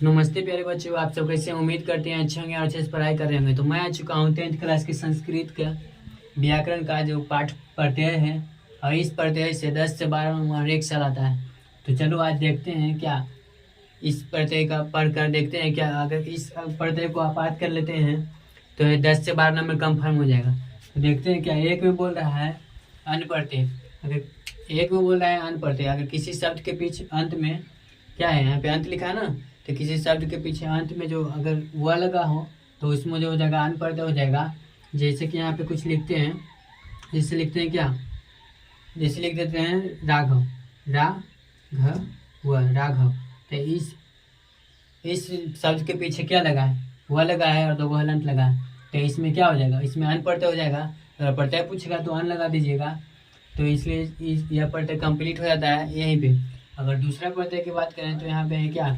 नमस्ते प्यारे बच्चों, आप सब कैसे उम्मीद करते हैं अच्छे होंगे और अच्छे से पढ़ाई कर रहे होंगे। तो मैं आ चुका हूँ 10th क्लास की संस्कृत का व्याकरण का जो पाठ प्रत्यय है, और इस प्रत्यय से 10 से 12 नंबर एक साल आता है। तो चलो आज देखते हैं क्या इस प्रत्यय का पढ़ कर देखते हैं क्या अगर इस प्रत्यय को आप याद कर लेते हैं तो 10 से 12 नंबर कन्फर्म हो जाएगा। तो देखते हैं क्या एक में बोल रहा है अन प्रत्यय। अगर एक में बोल रहा है अन प्रत्यय, अगर किसी शब्द के पीछे अंत में क्या है, यहाँ पे अंत लिखा है ना, तो किसी शब्द के पीछे अंत में जो अगर वह लगा हो तो उसमें जो हो जाएगा अन प्रत्यय हो जाएगा। जैसे कि यहाँ पे कुछ लिखते हैं, जैसे लिखते हैं क्या, जैसे लिख देते हैं राघव, राघव। तो इस शब्द के पीछे क्या लगा है, वह लगा है और दो वह हलंत लगा है। तो इसमें क्या हो जाएगा, इसमें अन प्रत्यय हो जाएगा। अगर प्रत्यय पूछेगा तो अन लगा दीजिएगा। तो इसलिए यह प्रत्यय कंप्लीट हो जाता है यहीं पे। अगर दूसरा प्रत्यय की बात करें तो यहाँ पे है क्या,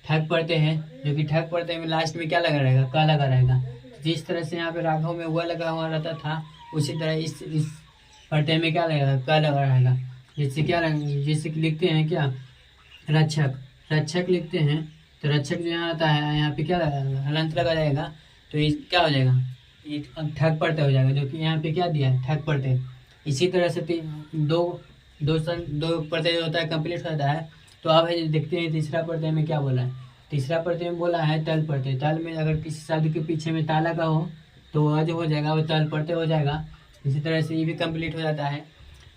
ठग प्रत्यय है, जो कि ठग प्रत्यय में लास्ट में क्या लगा रहेगा, क लगा रहेगा। जिस तरह से यहाँ पे राघव में वह लगा हुआ रहता था, उसी तरह इस प्रत्यय में क्या लगेगा, क लगा रहेगा। जैसे क्या, जैसे कि लिखते हैं क्या, रक्षक, रक्षक लिखते हैं तो रक्षक जो यहाँ आता है यहाँ पे क्या लगा, हलंत लगा जाएगा। तो ये क्या हो जाएगा, ये ठग प्रत्यय हो जाएगा, जो कि यहाँ पे क्या दिया है, ठग प्रत्यय। इसी तरह से दो प्रत्यय होता है कंप्लीट होता है। तो अब है देखते हैं तीसरा प्रत्यय में क्या बोला है। तीसरा प्रत्यय में बोला है तल प्रत्यय। तल में अगर किसी शब्द के पीछे में ता लगा हो तो वह जो हो जाएगा वो तल प्रत्यय हो जाएगा। इसी तरह से ये भी कंप्लीट हो जाता है।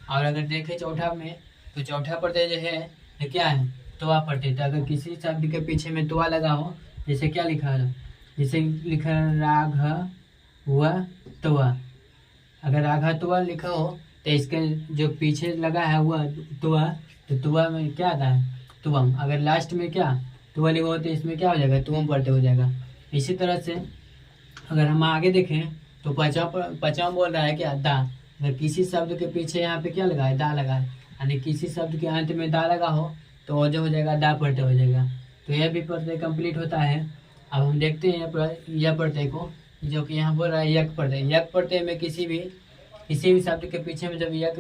और अगर देखें चौथा में, तो चौथा प्रत्यय जो है ये क्या है, तोआ प्रत्यय। तो अगर किसी शब्द के पीछे में तोआ लगा हो, जैसे क्या लिखा है, जैसे लिखा है राघ व तोआ। अगर राघा तुआ लिखा हो तो इसके जो पीछे लगा है वह तुआ, तो तुआ में क्या आता है, तुवम। अगर लास्ट में क्या तुआ लिखा हो तो इसमें क्या हो जाएगा, तुवम प्रत्यय हो जाएगा। इसी तरह से अगर हम आगे देखें तो पचाव बोल रहा है क्या, दा। अगर किसी शब्द के पीछे यहाँ पे क्या लगा है, दा लगा है, यानी किसी शब्द के अंत में दा लगा हो तो वो जो हो जाएगा दा प्रत्यय हो जाएगा। तो यह भी प्रत्यय कंप्लीट होता है। अब हम देखते हैं यह प्रत्यय को, जो कि यहाँ बोल रहा है यक प्रत्यय। यक प्रत्यय में किसी भी शब्द के पीछे में जब यक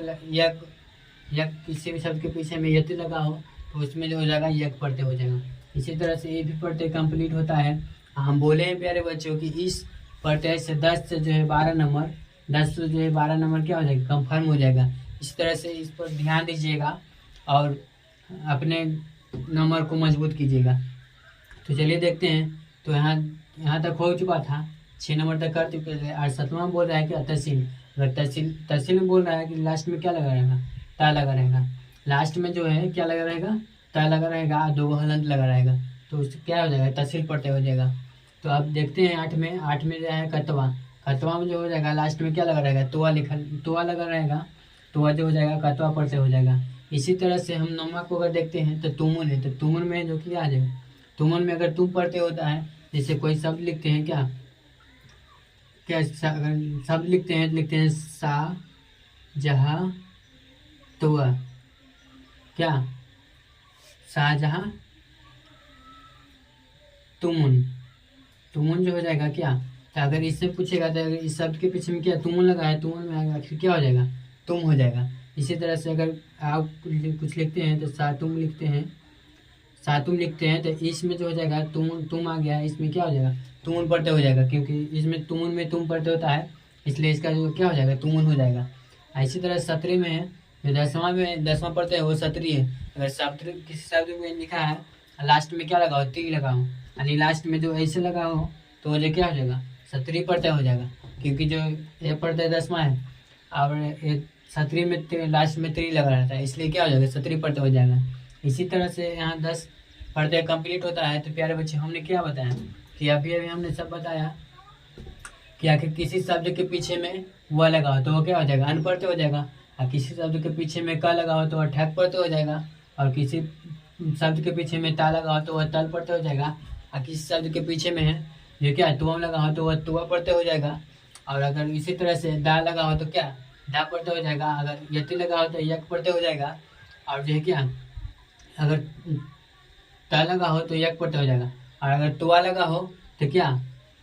किसी भी शब्द के पीछे में यति लगा हो तो उसमें जो हो जाएगा यक प्रत्यय हो जाएगा। इसी तरह से ये भी प्रत्यय कंप्लीट होता है। हम बोले हैं प्यारे बच्चों कि इस प्रत्यय से 10 से जो है 12 नंबर, 10 से जो है 12 नंबर क्या हो जाएगा, कंफर्म हो जाएगा। इस तरह से इस पर ध्यान दीजिएगा और अपने नंबर को मजबूत कीजिएगा। तो चलिए देखते हैं। तो यहाँ तक हो चुका था, 6 नंबर तक कर चुके थे। और 7वां बोल रहा है कि तहसील। अगर तहसील में बोल रहा है कि लास्ट में क्या लगा रहेगा, ता लगा रहेगा। लास्ट में जो है क्या लगा रहेगा, ता लगा रहेगा, दो हलंत लगा रहेगा। तो उससे क्या हो जाएगा, तहसील प्रत्यय हो जाएगा। तो अब देखते हैं 8 में जो है कतवा। कतवा में जो हो जाएगा लास्ट में क्या लगा रहेगा, तुआ लगा रहेगा। तुआ जो हो जाएगा कतवा प्रत्यय हो जाएगा। इसी तरह से हम 9वां को अगर देखते हैं तो तुमुन है। तो तुमुन में जो क्या आ जाएगा, तुमुन में अगर तुम प्रत्यय होता है, जैसे कोई शब्द लिखते हैं क्या अगर शब्द लिखते हैं सा जहाँ तुआ, क्या शाहजहां तुमुन। तुमुन जो हो जाएगा क्या, तो अगर इससे पूछेगा तो अगर इस शब्द के पीछे में क्या तुमुन लगा है, तुमुन में आखिर क्या हो जाएगा, तुम हो जाएगा। इसी तरह से अगर आप कुछ लिखते हैं तो सातुम लिखते हैं तो इसमें जो हो जाएगा तुम आ गया, इसमें क्या हो जाएगा, तुमुन प्रत्यय हो जाएगा। क्योंकि इसमें तुमुन में तुम प्रत्यय होता है, इसलिए इसका जो क्या हो जाएगा, तुमुन हो जाएगा। इसी तरह 17 में है, जो 10वां प्रत्यय है वो सत्री है। अगर किसी शब्द में लिखा है लास्ट में क्या लगा हो, ती लगा हो, यानी लास्ट में जो ऐसे लगा हो तो वो जो क्या हो जाएगा, सत्री प्रत्यय हो जाएगा। क्योंकि जो ये प्रत्यय 10वां है और ये सत्री में लास्ट में त्री लगा रहता है, इसलिए क्या हो जाएगा, सत्री प्रत्यय हो जाएगा। इसी तरह से यहाँ 10 प्रत्यय कंप्लीट होता है। तो प्यारे बच्चे हमने क्या बताया कि अभी हमने सब बताया कि आखिर किसी शब्द के पीछे में वह लगा हो तो वो क्या हो जाएगा, अन प्रत्यय हो जाएगा। और किसी शब्द के पीछे में क लगा हो तो वह ठग प्रत्यय हो जाएगा। और किसी शब्द के पीछे में ता लगा हो तो वह तल प्रत्यय हो जाएगा। और किसी शब्द के पीछे में है जो क्या तुम लगा हो तो वह तुआ प्रत्यय हो जाएगा। और अगर इसी तरह से दा लगा हो तो क्या दा प्रत्यय हो जाएगा। अगर यति लगा हो तो यक प्रत्यय हो जाएगा। और जो है क्या, अगर ता लगा हो तो यक प्रत्यय हो जाएगा। और अगर तुआ लगा हो तो क्या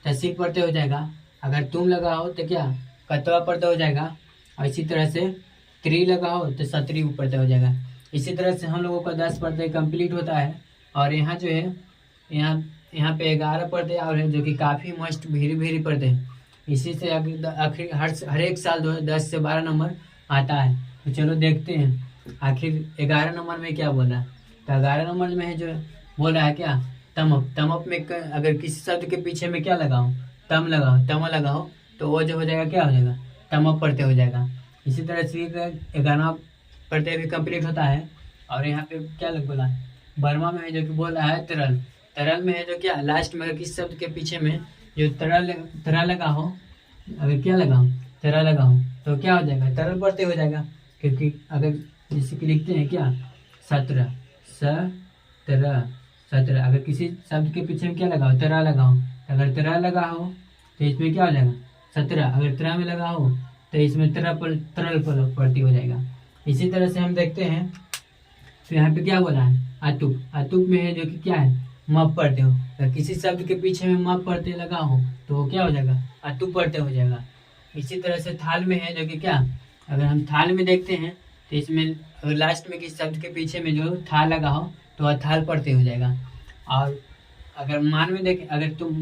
तहसील प्रत्यय हो जाएगा। अगर तुम लगा हो तो क्या कतवा प्रत्यय हो जाएगा। और इसी तरह से त्री लगा हो तो सत्री प्रत्यय हो जाएगा। इसी तरह से हम लोगों का 10 प्रत्यय कंप्लीट होता है। और यहाँ जो है यहाँ यहाँ पे 11 पढ़ते और है जो कि काफ़ी मस्त भीरी भीरी पढ़ते हैं। इसी से आखिर हर एक साल 10 से 12 नंबर आता है। तो चलो देखते हैं आखिर 11 नंबर में क्या बोला है। तो 11 नंबर में है जो बोल रहा है क्या, तमअप। तमअप में अगर किसी शब्द के पीछे में क्या लगाओ, तम लगाओ, तम लगाओ, तो वो जो हो जाएगा क्या हो जाएगा, तमअप पढ़ते हो जाएगा। इसी तरह से 11 पढ़ते भी कंप्लीट होता है। और यहाँ पे क्या लग बोला, बर्मा में है जो कि बोल रहा है तरल। तरल में है जो क्या, लास्ट में अगर किसी शब्द के पीछे में जो तरल लगा हो, अगर क्या लगाओ, तरल लगाओ, तो क्या हो जाएगा, तरल पढ़ते हो जाएगा। क्योंकि अगर जैसे कि लिखते हैं क्या, 17 17, अगर किसी शब्द के पीछे में क्या लगाओ, तरह लगाओ, अगर तरह लगा हो तो इसमें क्या हो जाएगा 17, अगर तरह में लगा हो तो इसमें तरल पढ़ती हो जाएगा। इसी तरह से हम देखते हैं तो यहाँ पे क्या बोला है, अतुक। अतुक में है जो कि क्या है, मप पढ़ते हो। अगर किसी शब्द के पीछे में मप पढ़ते लगा हो तो वो क्या हो जाएगा, अतुक पढ़ते हो जाएगा। इसी तरह से थाल में है जो कि क्या, अगर हम थाल में देखते हैं तो इसमें अगर लास्ट में किसी शब्द के पीछे में जो था लगा हो तो वह थाल पढ़ते हो जाएगा। और अगर मान में देखें, अगर तुम